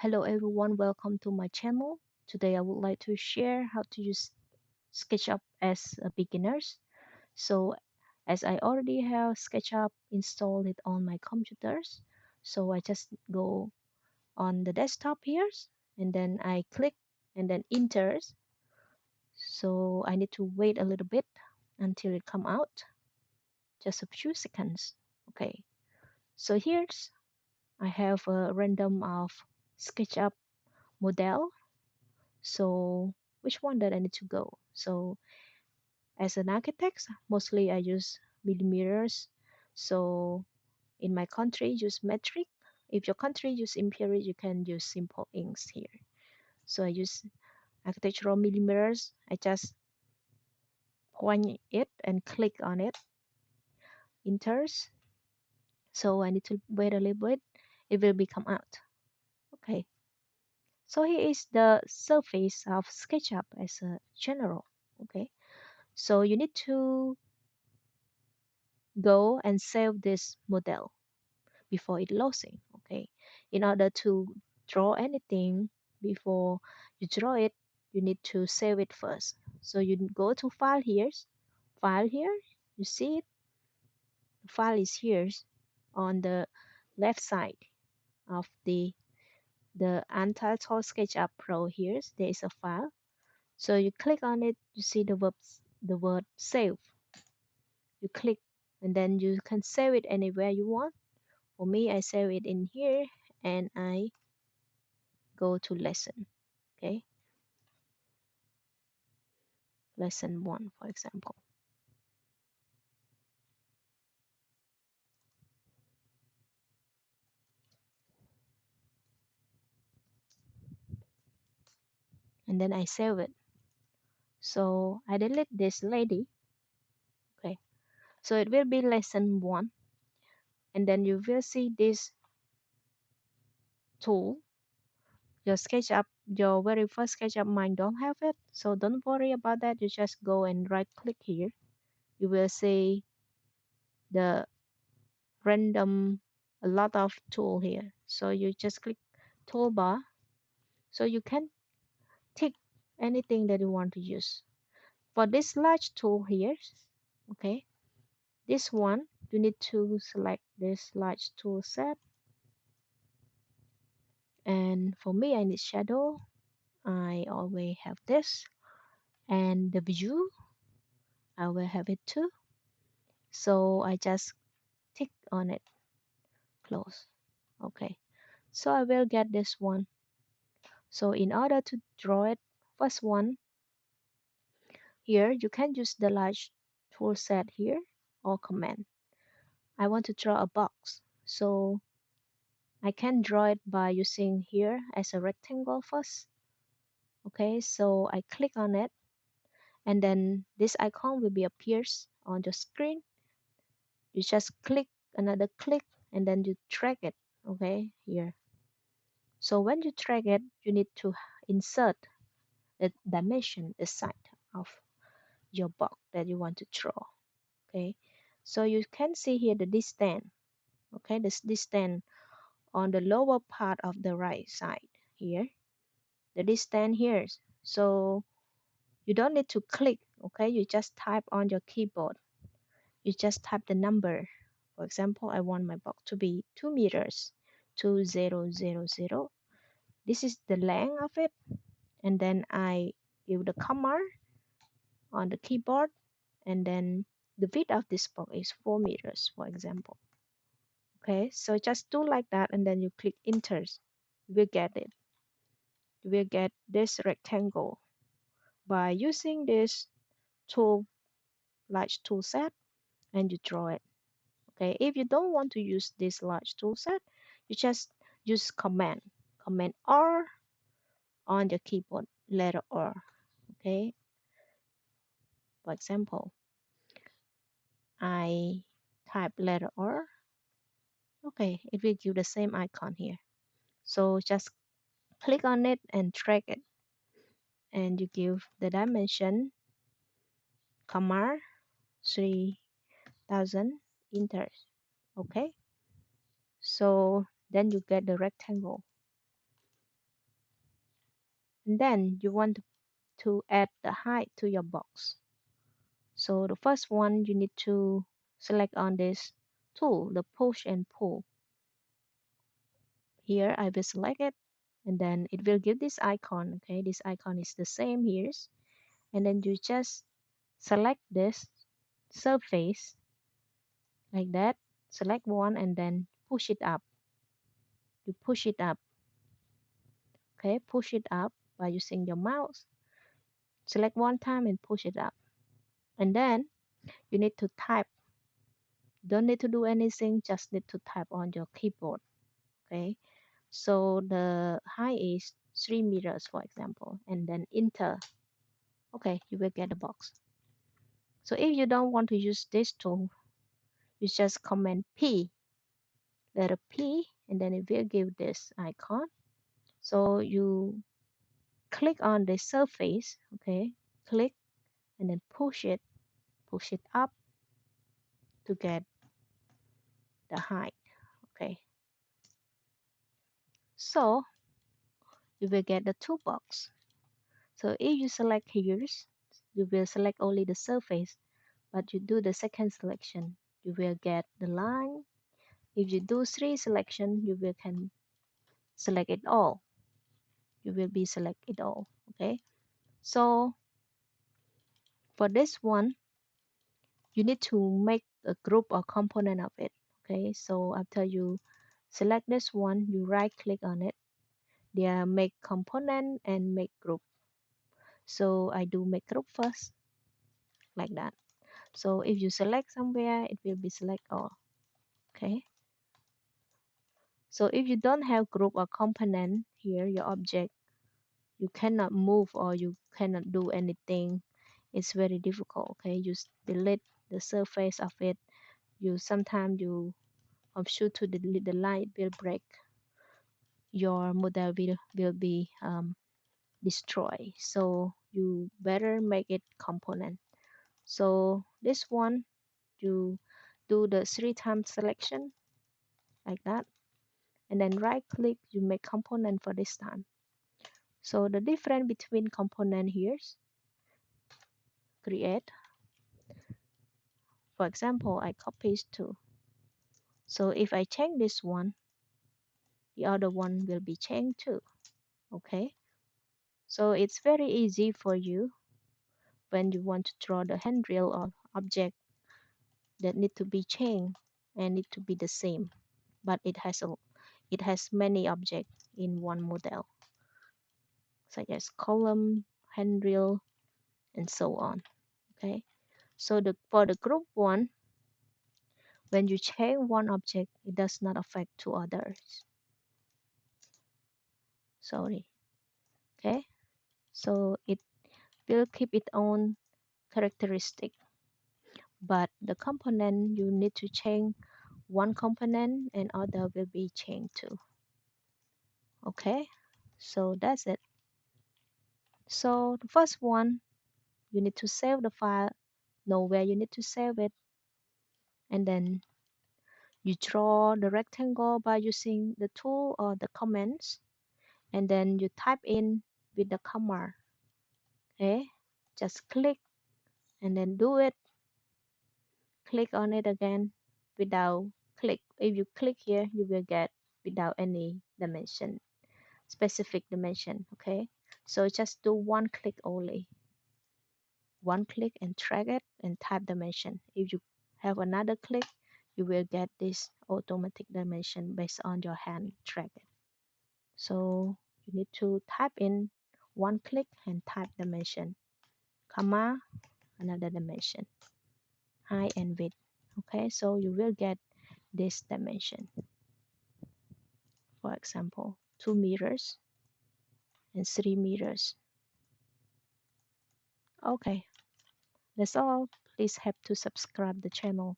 Hello everyone, welcome to my channel. Today I would like to share how to use SketchUp as a beginners. So as I already have SketchUp installed it on my computers, so I just go on the desktop here and then I click and then enter. So I need to wait a little bit until it come out, just a few seconds. Okay, so here's I have a random of SketchUp model. So which one that I need to go? So as an architect, mostly I use millimeters. So in my country, use metric. If your country use imperial, you can use simple inks here. So I use architectural millimeters. I just point it and click on it, enters. So I need to wait a little bit. It will become out. Okay. So here is the surface of SketchUp as a general. Okay. So you need to go and save this model before it losing. Okay, in order to draw anything before you draw it, you need to save it first. So you go to file here, you see it, the file is here on the left side of the Untitled SketchUp Pro. Here there is a file, so you click on it, you see the word save, you click and then you can save it anywhere you want. For me, I save it in here and I go to lesson. Okay, lesson 1, for example. And then I save it. So I delete this lady. Okay, so it will be lesson 1. And then you will see this tool. Your SketchUp, your very first SketchUp mine don't have it. So don't worry about that. You just go and right click here. You will see the random a lot of tool here. So you just click toolbar. So you can tick anything that you want to use. For this large tool here, okay, this one, you need to select this large tool set. And for me, I need shadow. I always have this. And the view, I will have it too. So I just tick on it, close. Okay, so I will get this one. So in order to draw it, first one, here you can use the large tool set here or command. I want to draw a box. So I can draw it by using here as a rectangle first. Okay, so I click on it and then this icon will be appears on the screen. You just click another click and then you drag it, okay, here. So when you drag it, you need to insert the dimension, the side of your box that you want to draw. Okay, so you can see here the distance. Okay, this distance on the lower part of the right side here, the distance here. So you don't need to click. Okay, you just type on your keyboard, you just type the number. For example, I want my box to be 2 meters, 2000. This is the length of it, and then I give the comma on the keyboard, and then the width of this box is 4 meters, for example. Okay, so just do like that, and then you click enter. You will get it. You will get this rectangle by using this tool, large tool set, and you draw it. Okay, if you don't want to use this large tool set, you just use command R on your keyboard, letter R. Okay, for example, I type letter R. Okay, it will give the same icon here. So just click on it and drag it, and you give the dimension, comma 3000, enter. Okay, so then you get the rectangle. And then you want to add the height to your box. So the first one, you need to select on this tool, the push and pull. Here I will select it, and then it will give this icon. Okay, this icon is the same here. And then you just select this surface like that. Select one and then push it up. You push it up. Okay, push it up by using your mouse. Select one time and push it up. And then you need to type. Don't need to do anything, just need to type on your keyboard. Okay, so the height is 3 meters, for example, and then enter. Okay, you will get a box. So if you don't want to use this tool, you just command P, letter P, and then it will give this icon. So you click on the surface, okay, click and then push it up to get the height. Okay, so you will get the toolbox. So if you select here, you will select only the surface, but you do the second selection, you will get the line. If you do 3 selection, you will can select it all. You will be select it all. Okay, so for this one, you need to make a group or component of it. Okay, so after you select this one, you right click on it. There make component and make group. So I do make group first, like that. So if you select somewhere, it will be select all. Okay, so if you don't have group or component here, your object, you cannot move or you cannot do anything. It's very difficult. Okay, you delete the surface of it. You sometimes you shoot to delete the line, it will break. Your model will be destroyed. So you better make it component. So this one, you do the 3 times selection like that, and then right click, you make component for this time. So the difference between component here, create. For example, I copy two. So if I change this one, the other one will be changed too. Okay, so it's very easy for you when you want to draw the handrail or object that need to be changed and need to be the same, but it has many objects in one model, such as column, handrail, and so on. Okay, so for the group one, when you change one object, it does not affect two others. Sorry. Okay, so it will keep its own characteristic, but the component you need to change one component and other will be changed too. Okay, so that's it. So the first one, you need to save the file, know where you need to save it, and then you draw the rectangle by using the tool or the commands, and then you type in with the comma. Okay, just click and then do it. Click on it again without click. If you click here, you will get without any dimension, specific dimension. Okay, so just do one click only. One click and drag it and type dimension. If you have another click, you will get this automatic dimension based on your hand drag it. So you need to type in one click and type dimension, comma, another dimension, height and width. Okay, so you will get this dimension. For example, 2 meters and 3 meters. Okay, that's all. Please help to subscribe the channel.